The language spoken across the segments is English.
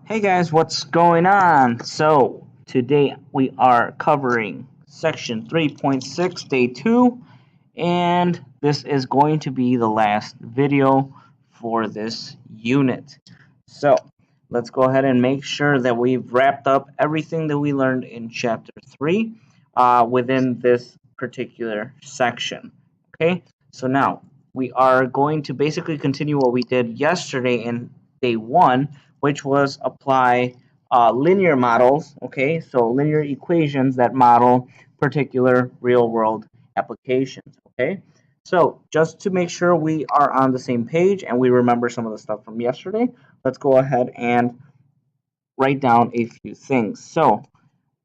Hey guys, what's going on? So, today we are covering section 3.6, day 2, and this is going to be the last video for this unit. So, let's go ahead and make sure that we've wrapped up everything that we learned in chapter 3 within this particular section. Okay, so now we are going to basically continue what we did yesterday in day 1, which was apply linear models, okay, so linear equations that model particular real-world applications, okay? So just to make sure we are on the same page and we remember some of the stuff from yesterday, let's go ahead and write down a few things. So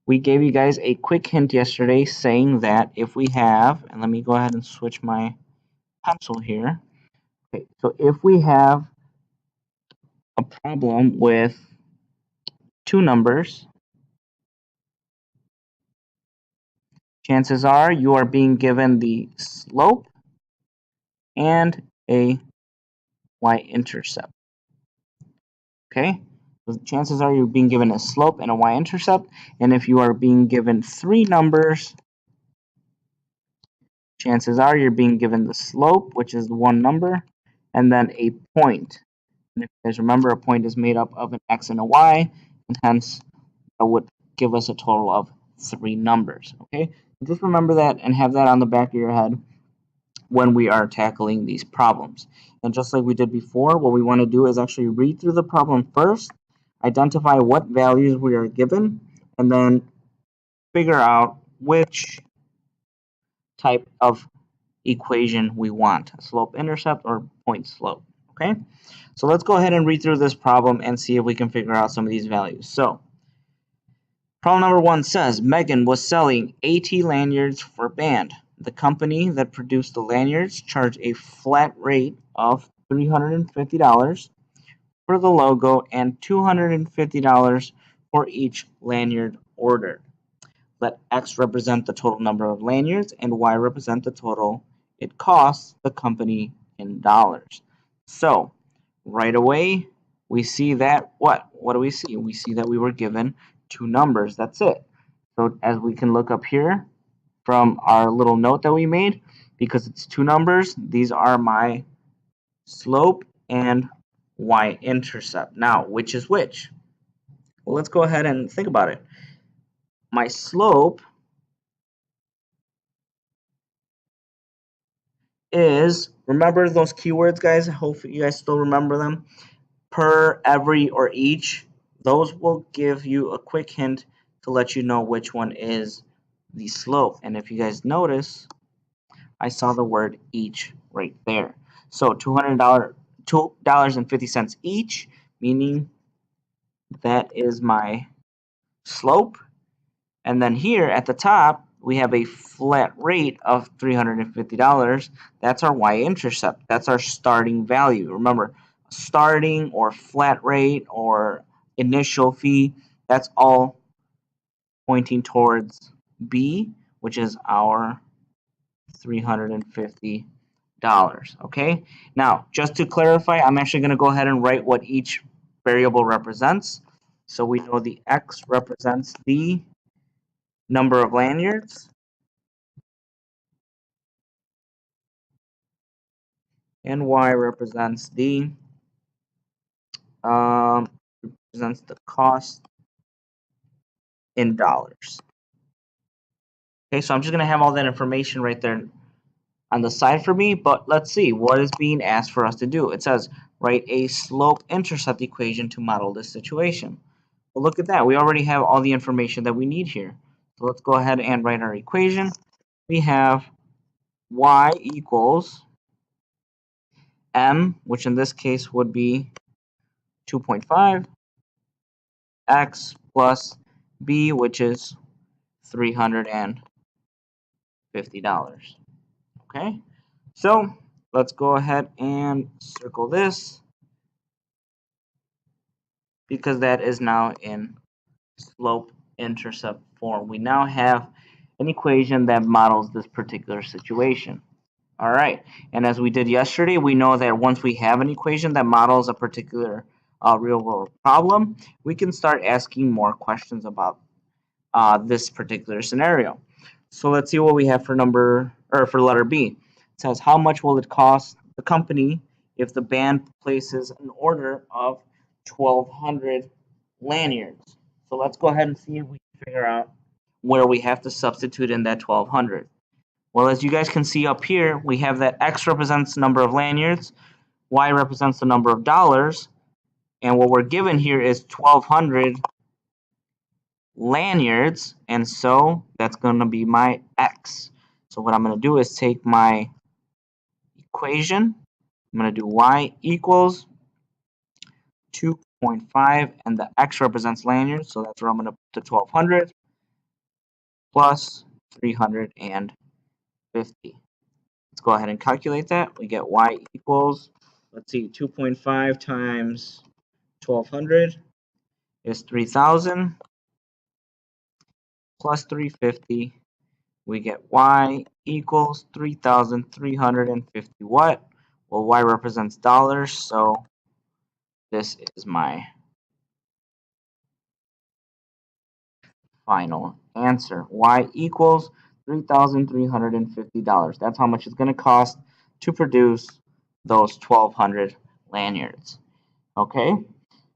we gave you guys a quick hint yesterday saying that if we have, and let me go ahead and switch my pencil here. Okay, so if we have a problem with two numbers, chances are you are being given the slope and a y-intercept. Okay, so chances are you're being given a slope and a y-intercept, and if you are being given three numbers, chances are you're being given the slope, which is one number, and then a point. And if you guys remember, a point is made up of an x and a y, and hence that would give us a total of three numbers. Okay, just remember that and have that on the back of your head when we are tackling these problems. And just like we did before, what we want to do is actually read through the problem first, identify what values we are given, and then figure out which type of equation we want, a slope-intercept or point slope. Okay, so let's go ahead and read through this problem and see if we can figure out some of these values. So problem number 1 says Megan was selling AT lanyards for band. The company that produced the lanyards charged a flat rate of $350 for the logo and $250 for each lanyard ordered. Let X represent the total number of lanyards and Y represent the total it costs the company in dollars. So right away we see that what do we see? We see that we were given two numbers. That's it. So as we can look up here from our little note that we made, because it's two numbers, these are my slope and y-intercept. Now, which is which? Well, let's go ahead and think about it. My slope is, remember those keywords, guys? Hopefully you guys still remember them. Per, every, or each. Those will give you a quick hint to let you know which one is the slope. And if you guys notice, I saw the word each right there. So $2.50 each, meaning that is my slope. And then here at the top, we have a flat rate of $350. That's our y-intercept. That's our starting value. Remember, starting or flat rate or initial fee, that's all pointing towards B, which is our $350. Okay, now just to clarify, I'm actually going to go ahead and write what each variable represents. So we know the X represents the number of lanyards, and Y represents the cost in dollars. Okay, so I'm just going to have all that information right there on the side for me, but let's see what is being asked for us to do. It says write a slope-intercept equation to model this situation. Well, look at that. We already have all the information that we need here. So let's go ahead and write our equation. We have y equals m, which in this case would be 2.5, x plus b, which is $350. Okay, so let's go ahead and circle this because that is now in slope-intercept form. We now have an equation that models this particular situation. All right, and as we did yesterday, we know that once we have an equation that models a particular real world problem, we can start asking more questions about this particular scenario. So let's see what we have for letter B. It says, how much will it cost the company if the band places an order of 1,200 lanyards? So let's go ahead and see if we can figure out where we have to substitute in that 1,200. Well, as you guys can see up here, we have that X represents the number of lanyards, Y represents the number of dollars, and what we're given here is 1,200 lanyards, and so that's going to be my X. So what I'm going to do is take my equation, I'm going to do Y equals 2.5, and the X represents lanyards, so that's where I'm going to put the 1,200 plus 350. Let's go ahead and calculate that. We get Y equals, let's see, 2.5 times 1,200 is 3,000 plus 350. We get Y equals 3,350 what? Well, Y represents dollars, so this is my final answer. Y equals $3,350. That's how much it's going to cost to produce those 1,200 lanyards. Okay,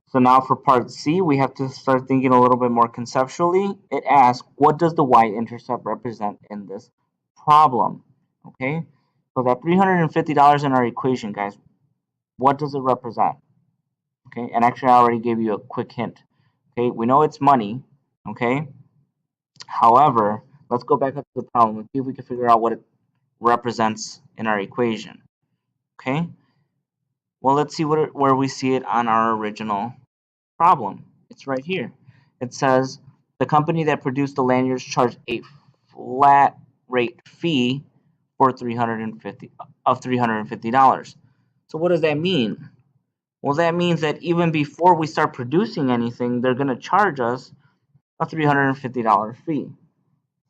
so now for part C, we have to start thinking a little bit more conceptually. It asks, what does the y-intercept represent in this problem? Okay, so that $350 in our equation, guys, what does it represent? Okay, and actually I already gave you a quick hint. Okay, we know it's money. Okay, however, let's go back up to the problem and see if we can figure out what it represents in our equation. Okay, well, let's see where we see it on our original problem. It's right here. It says the company that produced the lanyards charged a flat rate fee for $350. So what does that mean? Well, that means that even before we start producing anything, they're going to charge us a $350 fee.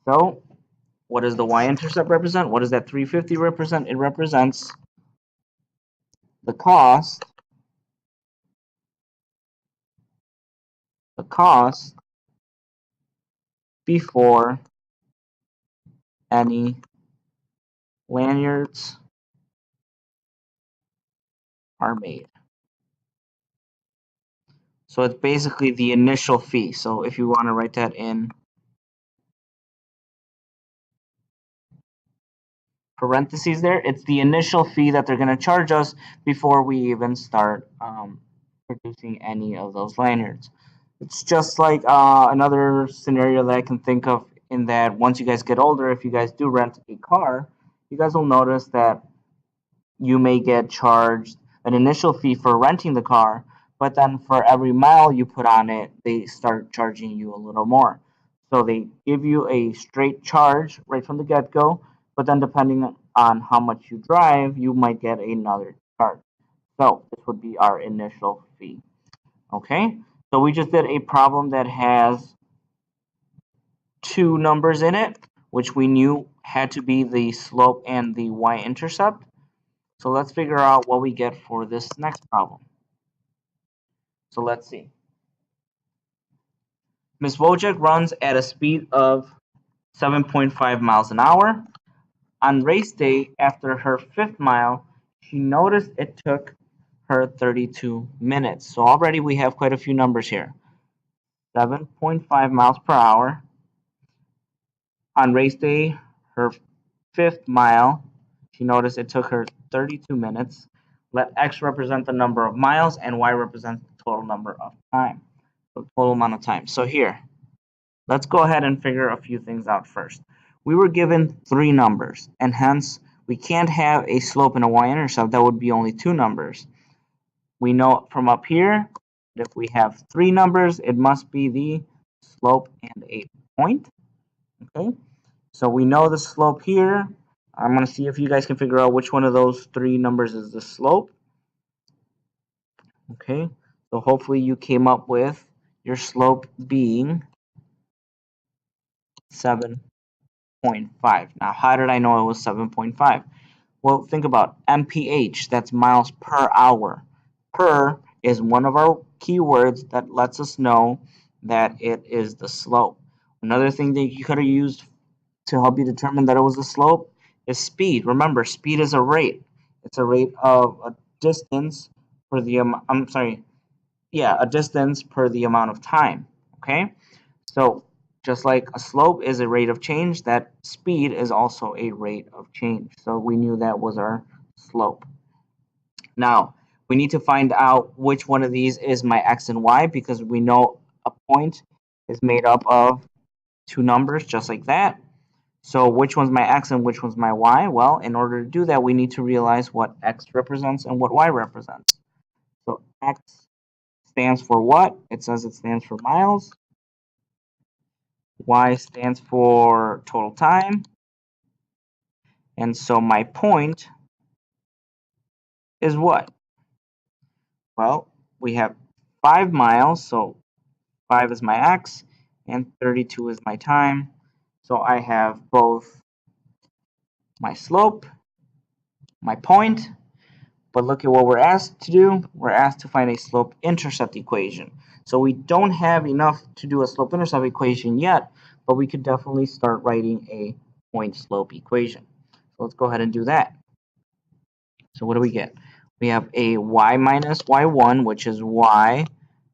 So what does the y-intercept represent? What does that 350 represent? It represents the cost before any lanyards are made. So it's basically the initial fee. So if you want to write that in parentheses there, it's the initial fee that they're going to charge us before we even start producing any of those lanyards. It's just like another scenario that I can think of, in that once you guys get older, if you guys do rent a car, you guys will notice that you may get charged an initial fee for renting the car, but then for every mile you put on it, they start charging you a little more. So they give you a straight charge right from the get-go, but then depending on how much you drive, you might get another charge. So this would be our initial fee. Okay, so we just did a problem that has two numbers in it, which we knew had to be the slope and the y-intercept. So let's figure out what we get for this next problem. So let's see. Ms. Wojcik runs at a speed of 7.5 miles an hour. On race day, after her 5th mile, she noticed it took her 32 minutes. So already we have quite a few numbers here. 7.5 miles per hour. On race day, her 5th mile, she noticed it took her 32 minutes. Let X represent the number of miles and Y represent the total number of time. The total amount of time. So here, let's go ahead and figure a few things out first. We were given 3 numbers, and hence we can't have a slope and a y-intercept. That would be only 2 numbers. We know from up here that if we have 3 numbers, it must be the slope and a point. Okay, so we know the slope here. I'm going to see if you guys can figure out which one of those 3 numbers is the slope. Okay, so hopefully you came up with your slope being 7.5. Now, how did I know it was 7.5? Well, think about MPH, that's miles per hour. Per is one of our keywords that lets us know that it is the slope. Another thing that you could have used to help you determine that it was a slope is speed. Remember, speed is a rate. It's a rate of a distance for the a distance per the amount of time. Okay, so just like a slope is a rate of change, that speed is also a rate of change. So we knew that was our slope. Now we need to find out which one of these is my x and y, because we know a point is made up of two numbers just like that. So which one's my x and which one's my y? Well, in order to do that, we need to realize what x represents and what y represents. So x stands for what? It says it stands for miles. Y stands for total time. And so my point is what? Well, we have 5 miles, so 5 is my x, and 32 is my time. So I have both my slope, my point, but look at what we're asked to do. We're asked to find a slope-intercept equation. So we don't have enough to do a slope-intercept equation yet, but we could definitely start writing a point-slope equation. So let's go ahead and do that. So what do we get? We have a y minus y1, which is y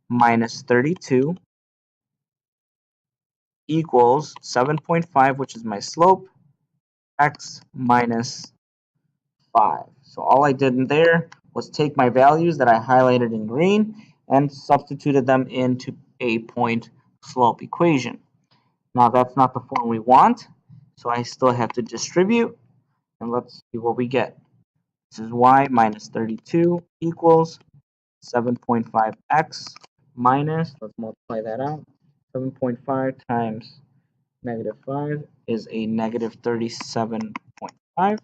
minus 32, equals 7.5, which is my slope, x minus 5. So all I did in there was take my values that I highlighted in green and substituted them into a point slope equation. Now that's not the form we want, so I still have to distribute, and let's see what we get. This is y minus 32 equals 7.5x minus, let's multiply that out, 7.5 times negative 5 is a negative 37.5.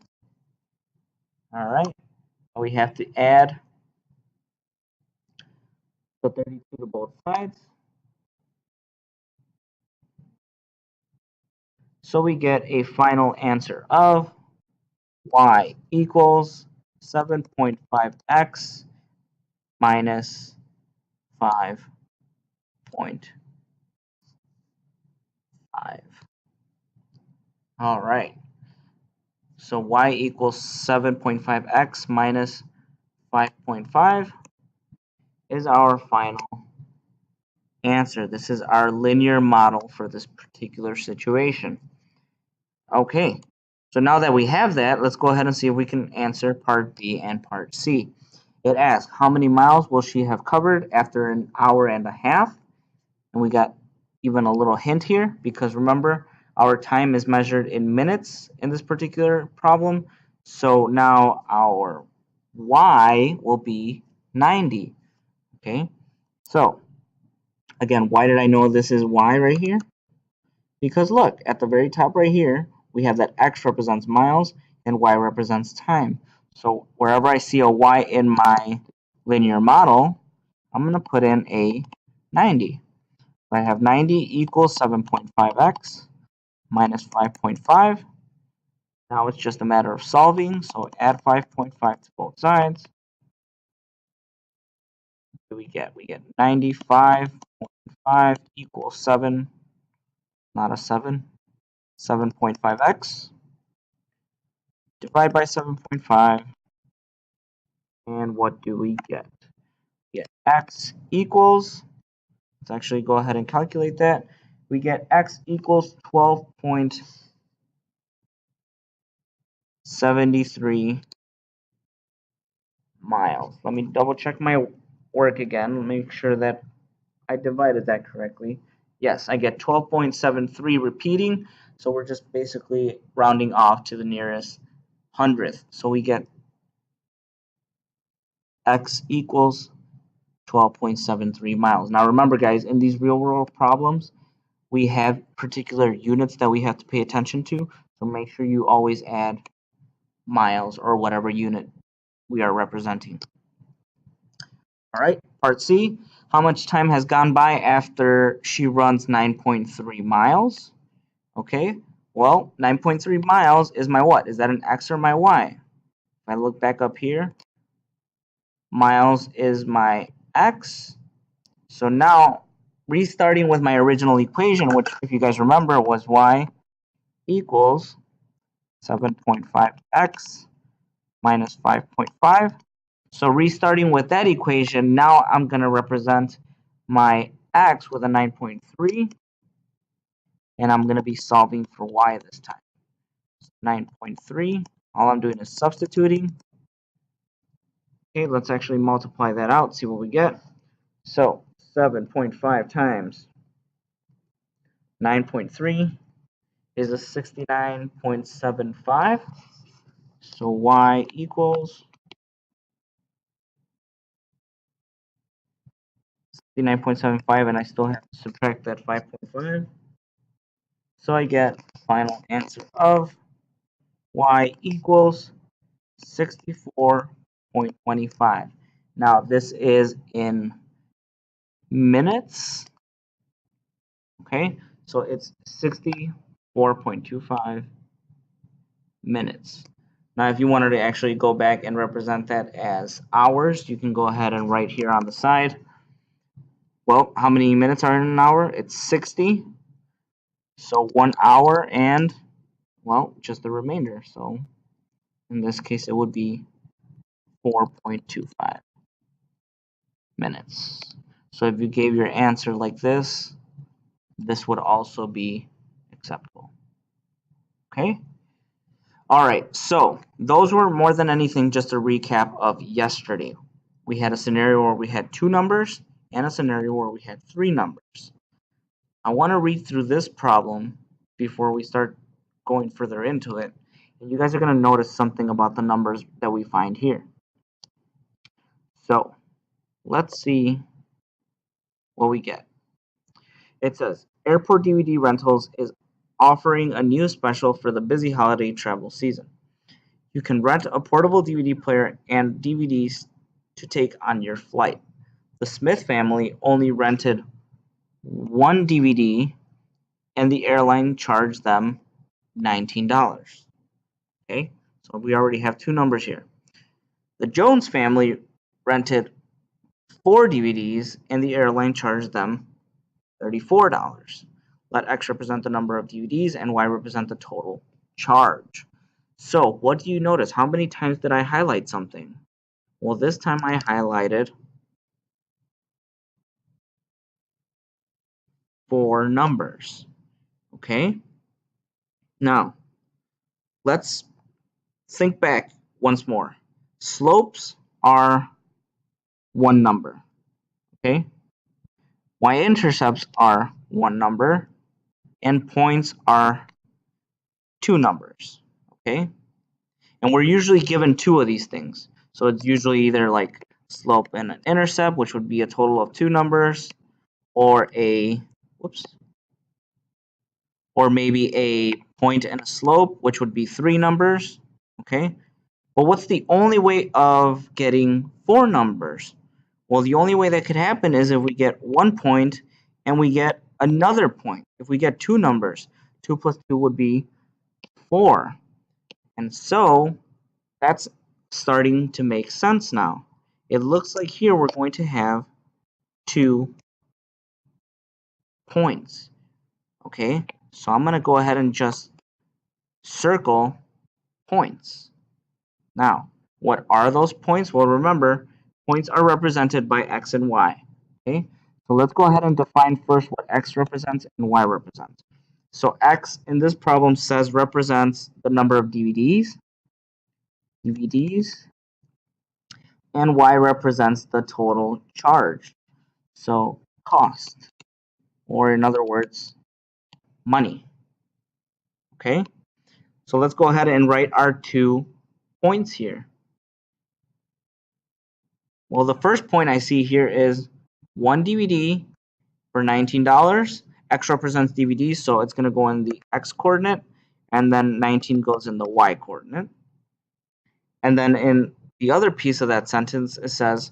All right, we have to add the 32 to both sides. So we get a final answer of y equals 7.5x minus 5.5. All right. So y equals 7.5x minus 5.5 is our final answer. This is our linear model for this particular situation. Okay, so now that we have that, let's go ahead and see if we can answer part B and part C. It asks, how many miles will she have covered after an hour and a half? And we got even a little hint here, because remember, our time is measured in minutes in this particular problem. So now our y will be 90. Okay, so again, why did I know this is y right here? Because look, at the very top right here, we have that x represents miles and y represents time. So wherever I see a y in my linear model, I'm going to put in a 90. So I have 90 equals 7.5x minus 5.5. Now it's just a matter of solving, so add 5.5 to both sides. What do we get? We get 95.5 equals 7, not a 7, 7.5x. Divide by 7.5, and what do we get? We get x equals, let's actually go ahead and calculate that. We get x equals 12.73 miles. Let me double check my work again, make sure that I divided that correctly. Yes, I get 12.73 repeating, so we're just basically rounding off to the nearest hundredth. So we get x equals 12.73 miles. Now remember, guys, in these real world problems, we have particular units that we have to pay attention to, so make sure you always add miles or whatever unit we are representing. All right, part C, how much time has gone by after she runs 9.3 miles? Okay, well, 9.3 miles is my what? Is that an x or my y? If I look back up here, miles is my x. So now, restarting with my original equation, which, if you guys remember, was y equals 7.5x minus 5.5. So restarting with that equation, now I'm going to represent my x with a 9.3, and I'm going to be solving for y this time. 9.3, all I'm doing is substituting. Okay, let's actually multiply that out, see what we get. So 7.5 times 9.3 is a 69.75. So y equals 69.75, and I still have to subtract that 5.5. So I get the final answer of y equals 64.25. Now this is in minutes. Okay, so it's 64.25 minutes. Now, if you wanted to actually go back and represent that as hours, you can go ahead and write here on the side. Well, how many minutes are in an hour? It's 60. So 1 hour and, well, just the remainder. So in this case, it would be 4.25 minutes. So if you gave your answer like this would also be acceptable. Okay? All right, so those were more than anything just a recap of yesterday. We had a scenario where we had 2 numbers and a scenario where we had 3 numbers. I want to read through this problem before we start going further into it. And you guys are going to notice something about the numbers that we find here. So let's see what we get. It says, Airport DVD Rentals is offering a new special for the busy holiday travel season. You can rent a portable DVD player and DVDs to take on your flight. The Smith family only rented 1 DVD, and the airline charged them $19. Okay, so we already have 2 numbers here. The Jones family rented 4 DVDs, and the airline charged them $34. Let X represent the number of DVDs and Y represent the total charge. So what do you notice? How many times did I highlight something? Well, this time I highlighted 4 numbers. Okay? Now, let's think back once more. Slopes are 1 number. Okay? Y-intercepts are 1 number, and points are 2 numbers. Okay? And we're usually given 2 of these things. So it's usually either like slope and an intercept, which would be a total of 2 numbers, or or maybe a point and a slope, which would be 3 numbers. Okay? But what's the only way of getting 4 numbers? Well, the only way that could happen is if we get 1 point and we get another point. If we get 2 numbers, 2 plus 2 would be 4. And so that's starting to make sense now. It looks like here we're going to have 2 points. Okay, so I'm going to go ahead and just circle points. Now, what are those points? Well, remember, points are represented by X and Y. Okay, so let's go ahead and define first what X represents and Y represents. So X in this problem says represents the number of DVDs, and Y represents the total charge. So cost, or in other words, money. Okay, so let's go ahead and write our 2 points here. Well, the first point I see here is 1 DVD for $19. X represents DVDs, so it's going to go in the X coordinate, and then 19 goes in the Y coordinate. And then in the other piece of that sentence, it says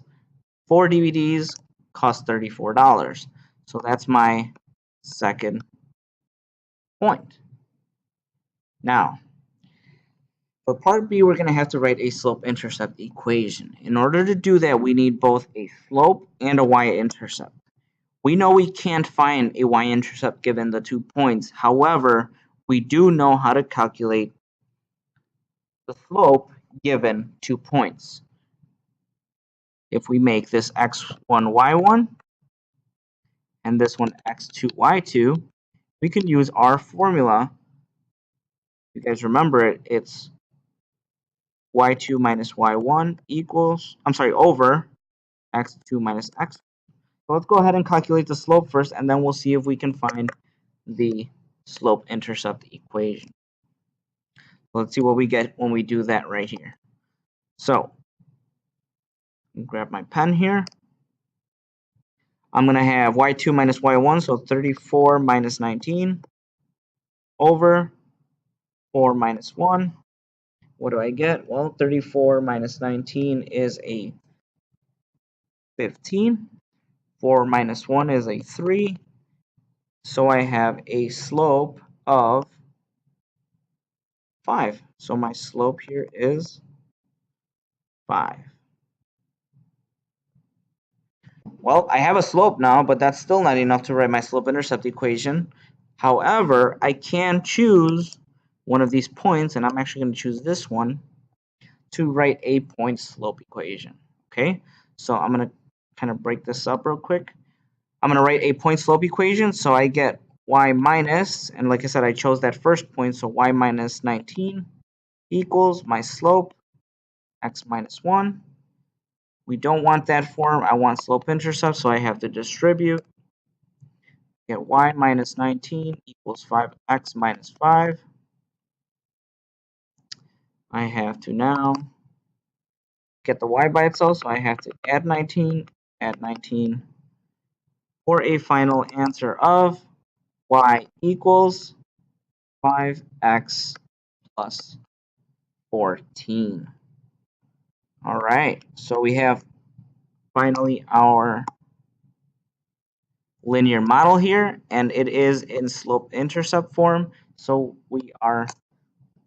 4 DVDs cost $34. So that's my second point. Now, For part B, we're going to have to write a slope-intercept equation. In order to do that, we need both a slope and a y-intercept. We know we can't find a y-intercept given the 2 points. However, we do know how to calculate the slope given 2 points. If we make this x1, y1, and this one x2, y2, we can use our formula. You guys remember it, it's y2 minus y1 equals, over x2 minus x. So let's go ahead and calculate the slope first, and then we'll see if we can find the slope-intercept equation. Let's see what we get when we do that right here. So, grab my pen here. I'm going to have y2 minus y1, so 34 minus 19 over 4 minus 1. What do I get? Well, 34 minus 19 is a 15. 4 minus 1 is a 3. So I have a slope of 5. So my slope here is 5. Well, I have a slope now, but that's still not enough to write my slope-intercept equation. However, I can choose one of these points, and I'm actually going to choose this one, to write a point-slope equation. Okay, so I'm going to kind of break this up real quick. I'm going to write a point-slope equation, so I get y minus, and like I said, I chose that first point, so y minus 19 equals my slope, x minus 1. We don't want that form. I want slope-intercept, so I have to distribute. Get y minus 19 equals 5x minus 5. I have to now get the y by itself, so I have to add 19, for a final answer of y equals 5x plus 14. All right, so we have finally our linear model here, and it is in slope-intercept form, so we are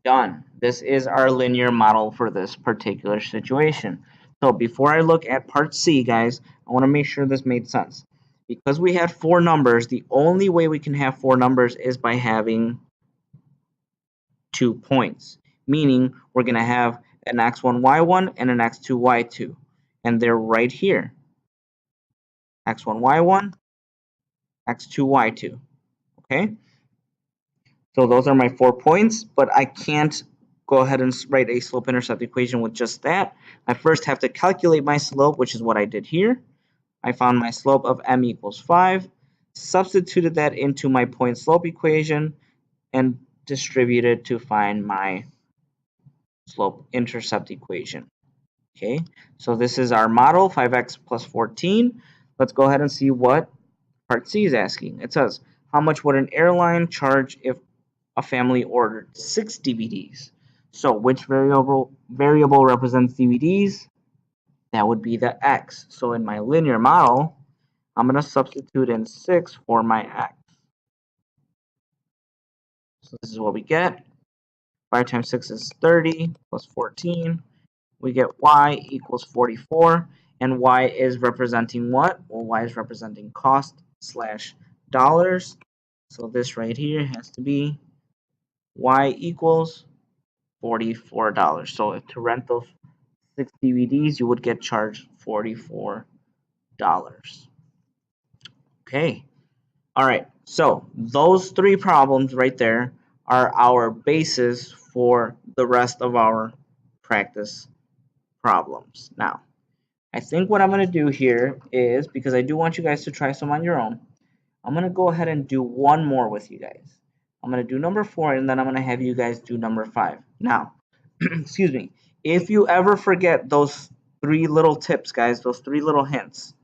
done. This is our linear model for this particular situation. So before I look at part C, guys, I want to make sure this made sense. Because we had 4 numbers, the only way we can have 4 numbers is by having 2 points. Meaning we're going to have an x1, y1 and an x2, y2. And they're right here. x1, y1, x2, y2. Okay? So those are my 4 points, but I can't go ahead and write a slope-intercept equation with just that. I first have to calculate my slope, which is what I did here. I found my slope of m equals 5, substituted that into my point-slope equation, and distributed to find my slope-intercept equation. Okay, so this is our model, 5x plus 14. Let's go ahead and see what part C is asking. It says, how much would an airline charge if a family ordered 6 DVDs? So which variable represents DVDs? That would be the x. So in my linear model, I'm going to substitute in 6 for my x. So this is what we get. 5 times 6 is 30 plus 14. We get y equals 44. And y is representing what? Well, y is representing cost slash dollars. So this right here has to be y equals $44. So if to rent those 6 DVDs, you would get charged $44. Okay. All right. So those 3 problems right there are our basis for the rest of our practice problems. Now, I think what I'm going to do here is, because I do want you guys to try some on your own, I'm going to go ahead and do one more with you guys. I'm going to do number 4, and then I'm going to have you guys do number 5. Now, excuse me, if you ever forget those 3 little tips, guys, those 3 little hints,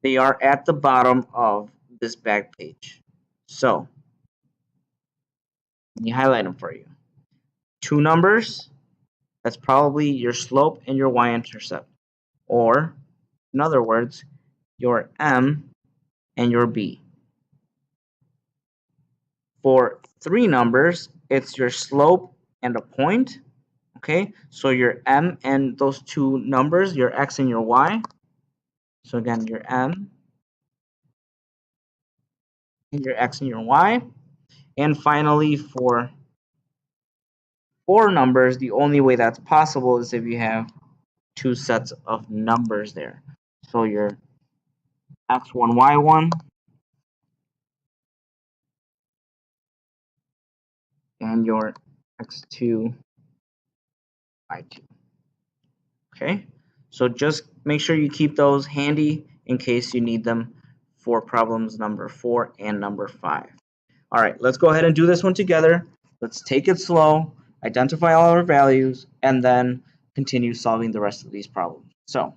they are at the bottom of this back page. So, let me highlight them for you. 2 numbers, that's probably your slope and your y-intercept. Or, in other words, your m and your b. For 3 numbers, it's your slope and a point. Okay, so your m and those two numbers, your x and your y. So again, your m and your x and your y. And finally, for four numbers, the only way that's possible is if you have two sets of numbers there. So your x1, y1, and your x2, y2. Okay, so just make sure you keep those handy in case you need them for problems number 4 and number 5. All right, let's go ahead and do this one together. Let's take it slow, identify all our values, and then continue solving the rest of these problems. So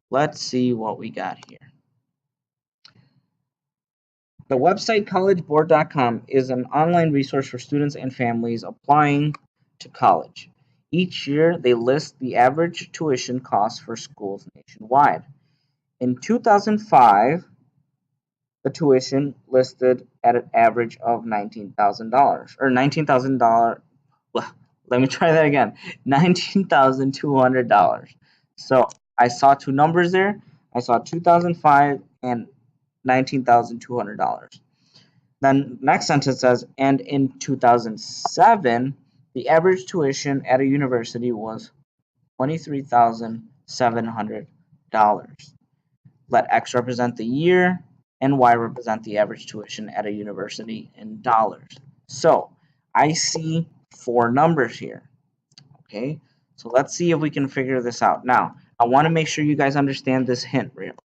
let's see what we got here. The website collegeboard.com is an online resource for students and families applying to college. Each year, they list the average tuition costs for schools nationwide. In 2005, the tuition listed at an average of $19,000 or $19,000. Let me try that again. $19,200. So I saw two numbers there. I saw 2005 and $19,200. Then next sentence says, and in 2007, the average tuition at a university was $23,700. Let X represent the year and Y represent the average tuition at a university in dollars. So I see four numbers here. Okay, so let's see if we can figure this out. Now, I want to make sure you guys understand this hint real.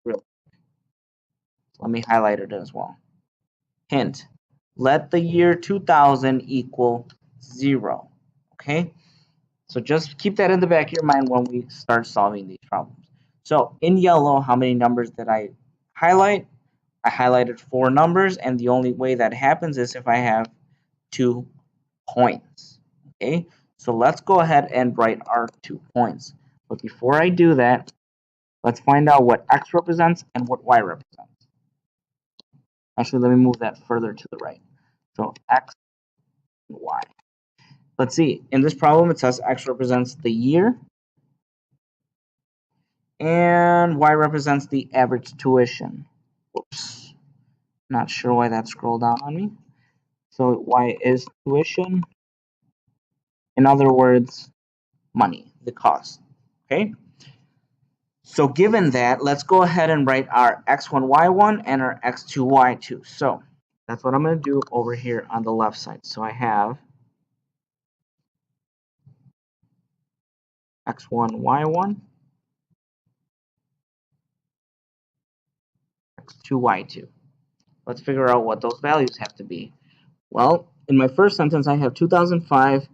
Let me highlight it as well. Hint, let the year 2000 equal 0. Okay, so just keep that in the back of your mind when we start solving these problems. So in yellow, how many numbers did I highlight? I highlighted four numbers, and the only way that happens is if I have 2 points. Okay, so let's go ahead and write our 2 points. But before I do that, let's find out what X represents and what Y represents. Actually, let me move that further to the right. So X and Y. Let's see. In this problem, it says X represents the year and Y represents the average tuition. Whoops. Not sure why that scrolled down on me. So Y is tuition. In other words, money, the cost. Okay? So given that, let's go ahead and write our x1, y1 and our x2, y2. So that's what I'm going to do over here on the left side. So I have x1, y1, x2, y2. Let's figure out what those values have to be. Well, in my first sentence, I have 2005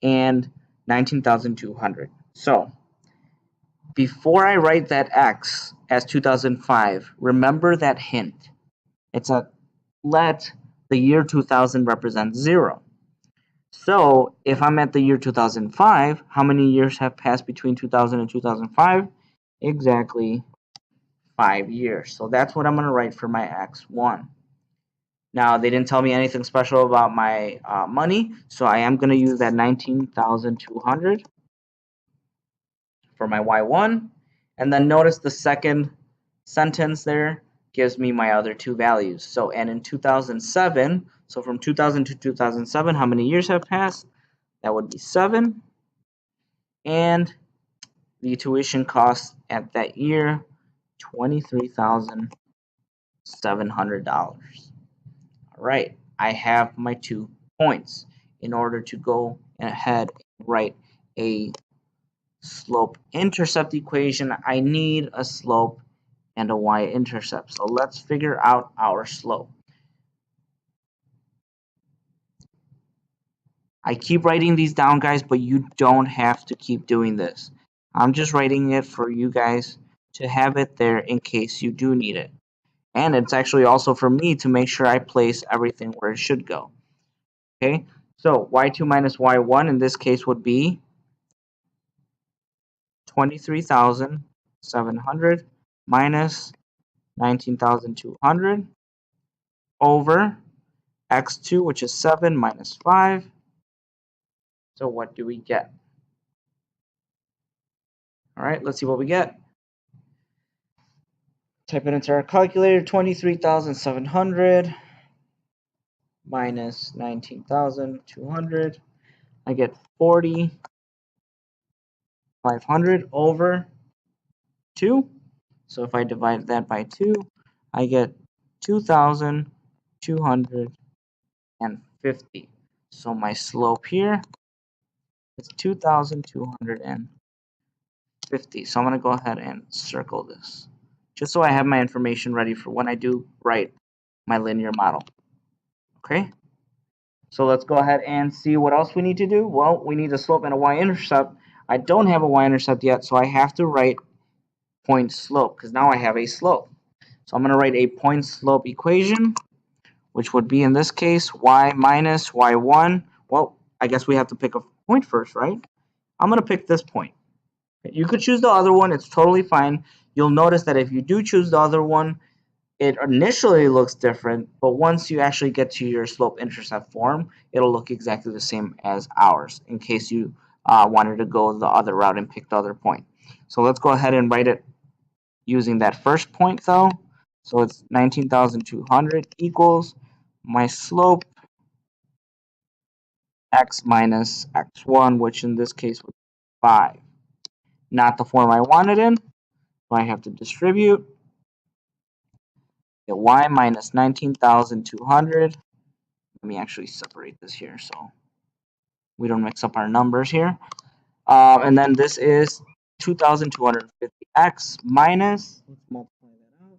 and 19,200. So before I write that x as 2005, remember that hint. It's a let the year 2000 represent 0. So if I'm at the year 2005, how many years have passed between 2000 and 2005? Exactly 5 years. So that's what I'm going to write for my x1. Now, they didn't tell me anything special about my money, so I am going to use that 19,200 for my y1. And then notice the second sentence there gives me my other two values. So, and in 2007, so from 2000 to 2007, how many years have passed? That would be 7. And the tuition cost at that year, $23,700. All right, I have my 2 points. In order to go ahead and write a slope-intercept equation, I need a slope and a y-intercept. So let's figure out our slope. I keep writing these down, guys, but you don't have to keep doing this. I'm just writing it for you guys to have it there in case you do need it. And it's actually also for me to make sure I place everything where it should go. Okay, so y2 minus y1 in this case would be 23,700 minus 19,200 over x2, which is 7 minus 5. So what do we get? All right, let's see what we get. Type it into our calculator, 23,700 minus 19,200. I get 4,500 over 2. So if I divide that by 2, I get 2,250. So my slope here is 2,250. So I'm going to go ahead and circle this, just so I have my information ready for when I do write my linear model. Okay? So let's go ahead and see what else we need to do. Well, we need a slope and a y-intercept. I don't have a y-intercept yet, so I have to write point slope, because now I have a slope. So I'm going to write a point slope equation, which would be in this case y minus y1. Well, I guess we have to pick a point first, right? I'm going to pick this point. You could choose the other one. It's totally fine. You'll notice that if you do choose the other one, it initially looks different, but once you actually get to your slope-intercept form, it'll look exactly the same as ours, in case you wanted to go the other route and pick the other point. So let's go ahead and write it using that first point, though. So it's 19,200 equals my slope x minus x1, which in this case was 5. Not the form I wanted in, so I have to distribute. Get y minus 19,200. Let me actually separate this here so we don't mix up our numbers here. And then this is 2,250x minus, let's multiply that out.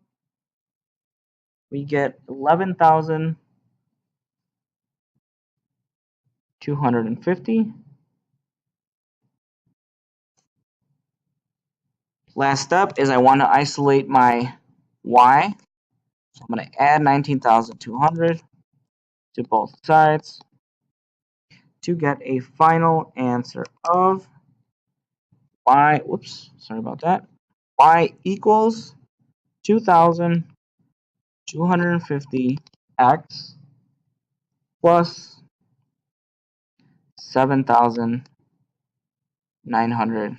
We get 11,250. Last step is I want to isolate my y. So I'm going to add 19,200 to both sides to get a final answer of y, whoops, sorry about that, y equals 2,250x plus 7,950.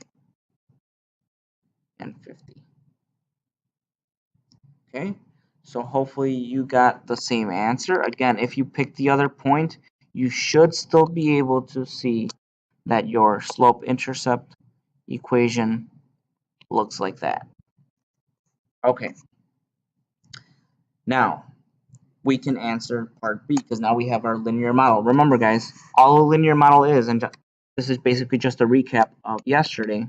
Okay, so hopefully you got the same answer. Again, if you pick the other point, you should still be able to see that your slope-intercept equation looks like that. Okay, now we can answer part B, because now we have our linear model. Remember, guys, all a linear model is, and this is basically just a recap of yesterday.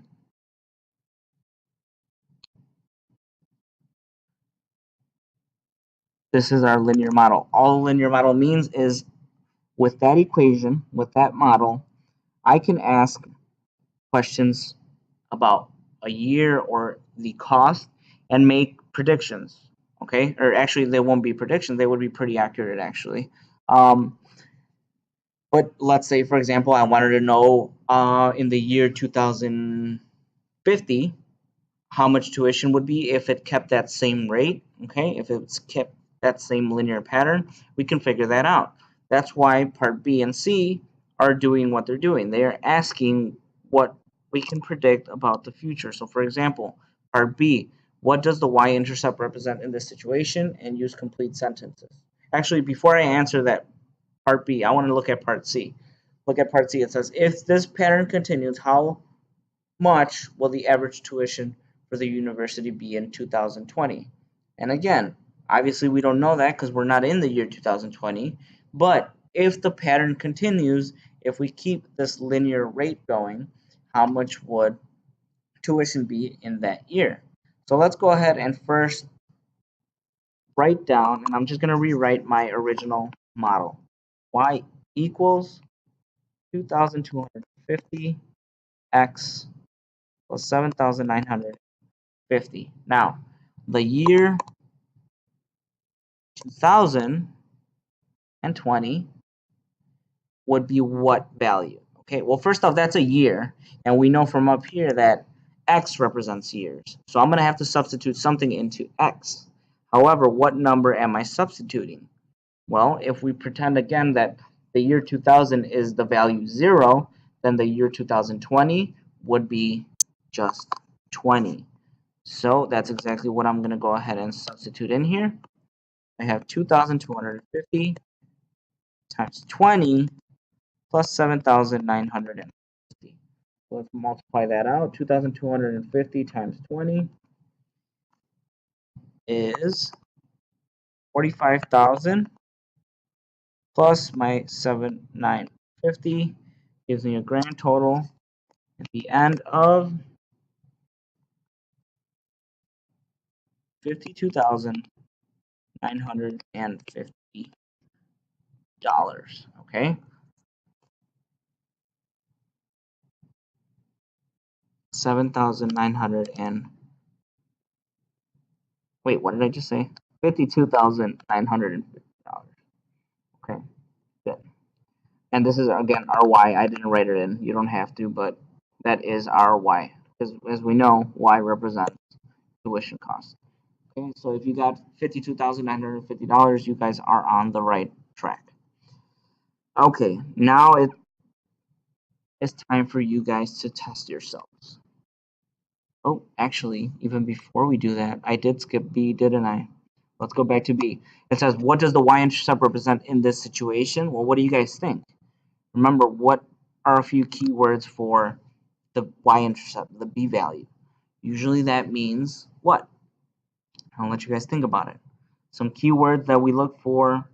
This is our linear model. All a linear model means is with that equation, with that model, I can ask questions about a year or the cost and make predictions. Okay, or actually, they won't be predictions; they would be pretty accurate, actually. But let's say, for example, I wanted to know in the year 2050 how much tuition would be if it kept that same rate. Okay, if it's kept that same linear pattern, we can figure that out. That's why part B and C are doing what they're doing. They are asking what we can predict about the future. So for example, part B, what does the y-intercept represent in this situation, and use complete sentences. Actually, before I answer that part B, I want to look at part C. Look at part C. It says, if this pattern continues, how much will the average tuition for the university be in 2020? And again, obviously we don't know that because we're not in the year 2020, but if the pattern continues, if we keep this linear rate going, how much would tuition be in that year? So let's go ahead and first write down, and I'm just going to rewrite my original model. Y equals 2,250 x plus 7,950. Now, the year 2020 would be what value? Okay, well, first off, that's a year, and we know from up here that x represents years. So I'm going to have to substitute something into x. However, what number am I substituting? Well, if we pretend again that the year 2000 is the value 0, then the year 2020 would be just 20. So that's exactly what I'm going to go ahead and substitute in here. I have 2,250 times 20 plus 7,950. So let's multiply that out. 2,250 times 20 is 45,000 plus my 7,950 gives me a grand total at the end of $52,950. Okay, 7,900 and wait, what did I just say? $52,950. Okay, good. And this is again RY. I didn't write it in. You don't have to, but that is RY because as we know, Y represents tuition costs. Okay, so if you got $52,950, you guys are on the right track. Okay, now it's time for you guys to test yourselves. Oh, actually, even before we do that, I did skip B, didn't I? Let's go back to B. It says, what does the y-intercept represent in this situation? Well, what do you guys think? Remember, what are a few keywords for the y-intercept, the B value? Usually that means what? I'll let you guys think about it. Some keywords that we look for